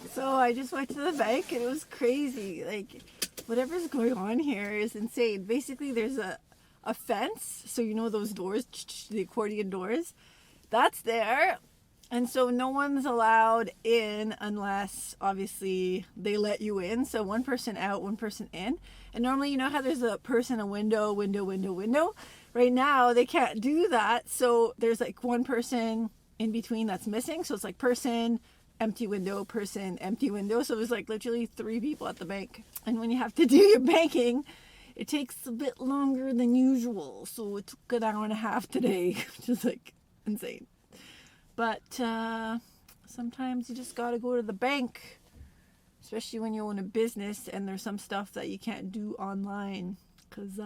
So I just went to the bank and it was crazy. Like, whatever's going on here is insane. Basically, there's a fence. So, you know, those doors, the accordion doors, that's there. And so no one's allowed in unless obviously they let you in. So one person out, one person in. And normally, you know how there's a person, a window. Right now, they can't do that. So there's like one person in between that's missing. So it's like person, empty window, person, empty window. So there's like literally 3 people at the bank. And when you have to do your banking, it takes a bit longer than usual. So it took an hour and a half today, which is like insane. But sometimes you just gotta go to the bank, especially when you own a business and there's some stuff that you can't do online, because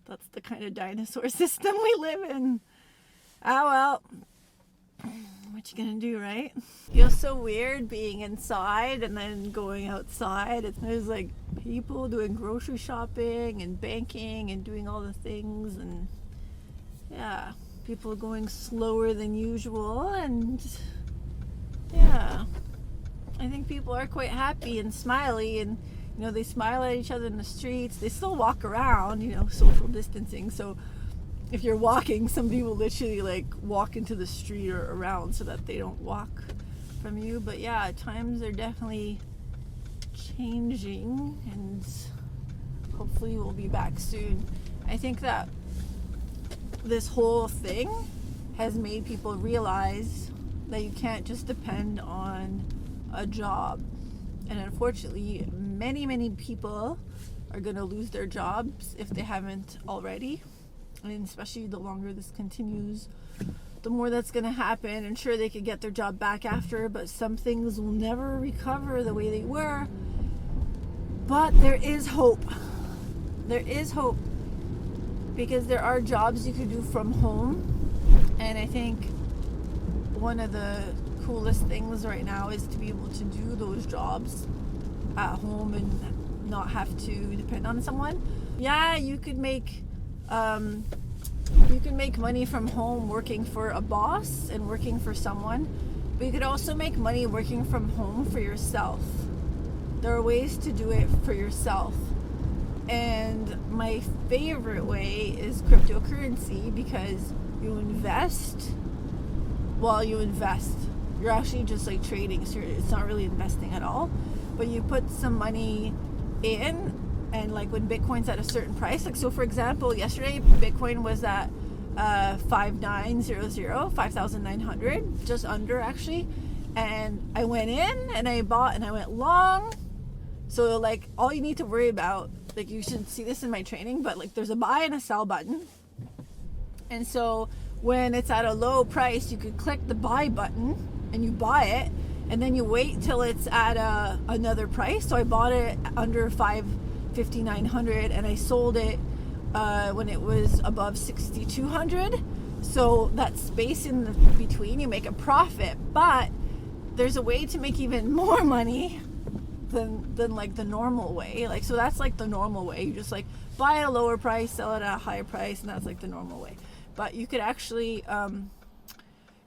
that's the kind of dinosaur system we live in. Ah, well, what you gonna do, right? Feels so weird being inside and then going outside. There's like people doing grocery shopping and banking and doing all the things, and yeah, people going slower than usual, and yeah, I think people are quite happy and smiley, and you know, they smile at each other in the streets. They still walk around, you know, social distancing. So if you're walking, somebody will literally like walk into the street or around so that they don't walk from you. But yeah, times are definitely changing, and hopefully we'll be back soon. I think that this whole thing has made people realize that you can't just depend on a job. And unfortunately, many people are going to lose their jobs if they haven't already. And especially the longer this continues, the more that's going to happen. And sure, they could get their job back after, but some things will never recover the way they were. But there is hope. There is hope, because there are jobs you could do from home. And I think one of the coolest things right now is to be able to do those jobs at home and not have to depend on someone. Yeah, you could make money from home working for a boss and working for someone, but you could also make money working from home for yourself. There are ways to do it for yourself. And my favorite way is cryptocurrency, because you invest while you invest. You're actually just like trading, so it's not really investing at all. But you put some money in, and like when Bitcoin's at a certain price, like so for example, yesterday Bitcoin was at 5,900, just under actually. And I went in and I bought and I went long. So like all you need to worry about, like you should see this in my training, but like there's a buy and a sell button. And so when it's at a low price, you could click the buy button and you buy it, and then you wait till it's at another price. So I bought it under 5,900 and I sold it when it was above 6,200. So that space in the between, you make a profit. But there's a way to make even more money than like the normal way. Like, so that's like the normal way. You just like buy at a lower price, sell it at a higher price, and that's like the normal way. But you could actually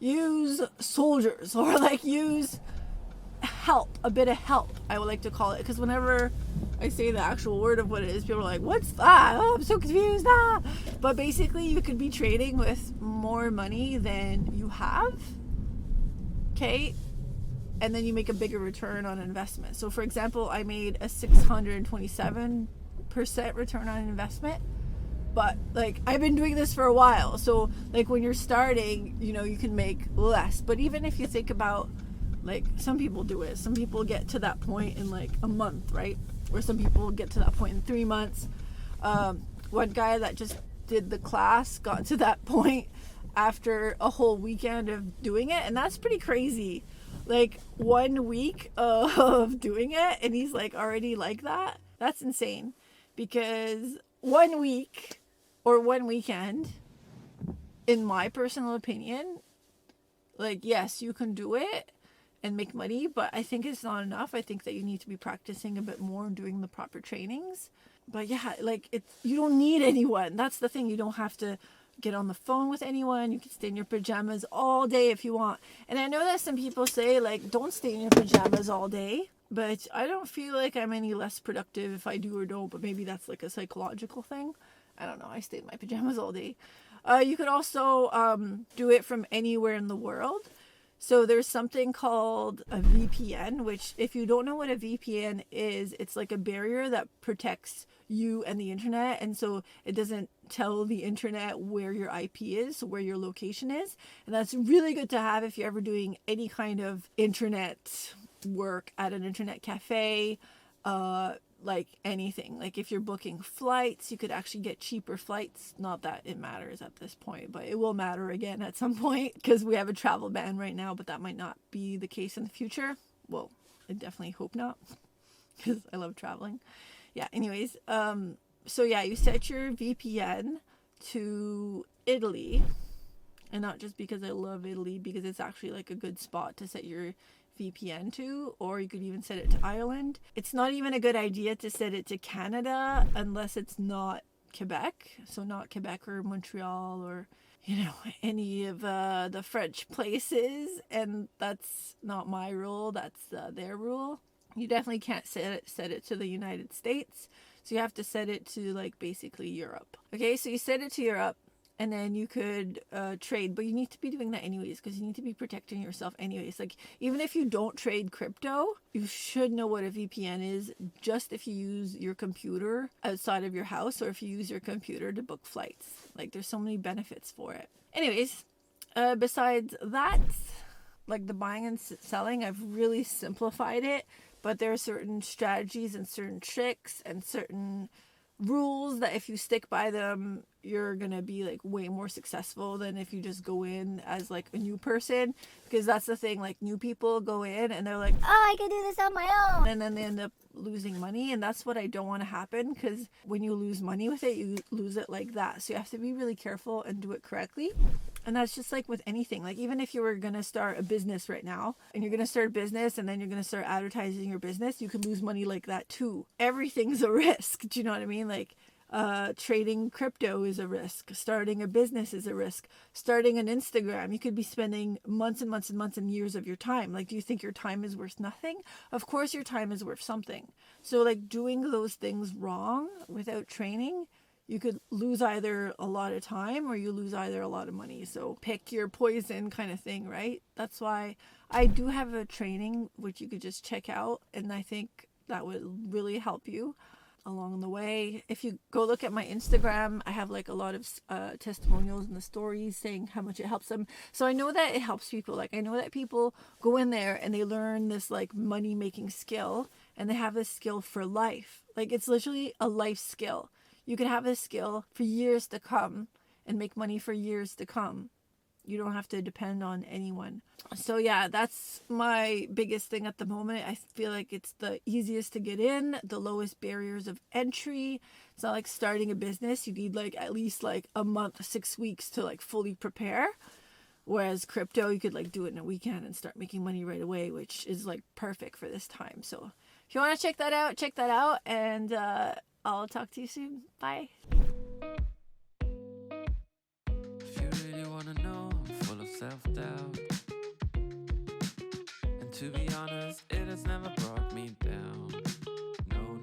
use soldiers, or like use help, a bit of help, I would like to call it, because whenever I say the actual word of what it is, people are like, what's that? Oh, I'm so confused. But basically you could be trading with more money than you have, okay, and then you make a bigger return on investment. So for example, I made a 627% return on investment. But like I've been doing this for a while, so like when you're starting, you know, you can make less. But even if you think about, like, some people do it, some people get to that point in like a month, right? Or some people get to that point in 3 months. One guy that just did the class got to that point after a whole weekend of doing it, and that's pretty crazy. Like 1 week of doing it and he's like already like that. That's insane, because 1 week or 1 weekend, in my personal opinion, like, yes, you can do it and make money, but I think it's not enough. I think that you need to be practicing a bit more and doing the proper trainings. But yeah, like you don't need anyone. That's the thing. You don't have to get on the phone with anyone. You can stay in your pajamas all day if you want. And I know that some people say, like, don't stay in your pajamas all day. But I don't feel like I'm any less productive if I do or don't. But maybe that's like a psychological thing. I don't know. I stay in my pajamas all day. You could also do it from anywhere in the world. So there's something called a VPN, which if you don't know what a VPN is, it's like a barrier that protects you and the internet. And so it doesn't tell the internet where your IP is, so where your location is. And that's really good to have if you're ever doing any kind of internet work at an internet cafe, like anything. Like if you're booking flights, you could actually get cheaper flights. Not that it matters at this point, but it will matter again at some point because we have a travel ban right now, but that might not be the case in the future. Well, I definitely hope not because I love traveling. Yeah, anyways, so yeah, you set your VPN to Italy, and not just because I love Italy, because it's actually like a good spot to set your VPN to, or you could even set it to Ireland. It's not even a good idea to set it to Canada unless it's not Quebec, so not Quebec or Montreal or any of the French places, and that's not my rule, that's their rule. You definitely can't set it to the United States, so you have to set it to like basically Europe. Okay, so you set it to Europe, and then you could trade, but you need to be doing that anyways because you need to be protecting yourself anyways. Like even if you don't trade crypto, you should know what a VPN is just if you use your computer outside of your house or if you use your computer to book flights. Like there's so many benefits for it. Anyways, besides that, like the buying and selling, I've really simplified it, but there are certain strategies and certain tricks and certain rules that if you stick by them, you're gonna be like way more successful than if you just go in as like a new person. Because that's the thing, like new people go in and they're like, oh, I can do this on my own, and then they end up losing money, and that's what I don't want to happen, because when you lose money with it, you lose it like that. So you have to be really careful and do it correctly. And that's just like with anything. Like even if you were going to start a business right now and you're going to start a business and then you're going to start advertising your business, you could lose money like that too. Everything's a risk. Do you know what I mean? Like trading crypto is a risk. Starting a business is a risk. Starting an Instagram, you could be spending months and months and months and years of your time. Like, do you think your time is worth nothing? Of course your time is worth something. So like doing those things wrong without training, you could lose either a lot of time or you lose either a lot of money. So pick your poison kind of thing, right? That's why I do have a training which you could just check out, and I think that would really help you along the way. If you go look at my Instagram, I have like a lot of testimonials in the stories saying how much it helps them. So I know that it helps people. Like I know that people go in there and they learn this like money making skill, and they have this skill for life. Like it's literally a life skill. You could have this skill for years to come and make money for years to come. You don't have to depend on anyone. So yeah, that's my biggest thing at the moment. I feel like it's the easiest to get in, the lowest barriers of entry. It's not like starting a business. You need like at least like a month, 6 weeks to like fully prepare. Whereas crypto, you could like do it in a weekend and start making money right away, which is like perfect for this time. So if you want to check that out, and I'll talk to you soon. Bye. If you really wanna know, I'm full of self-doubt. And to be honest, it has never brought me down. No.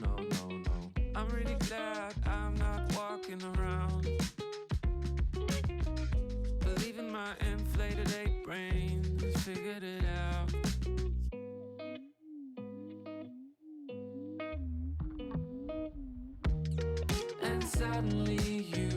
I'm really glad I'm not walking around believing my inflated ape brain has figured it out. And suddenly you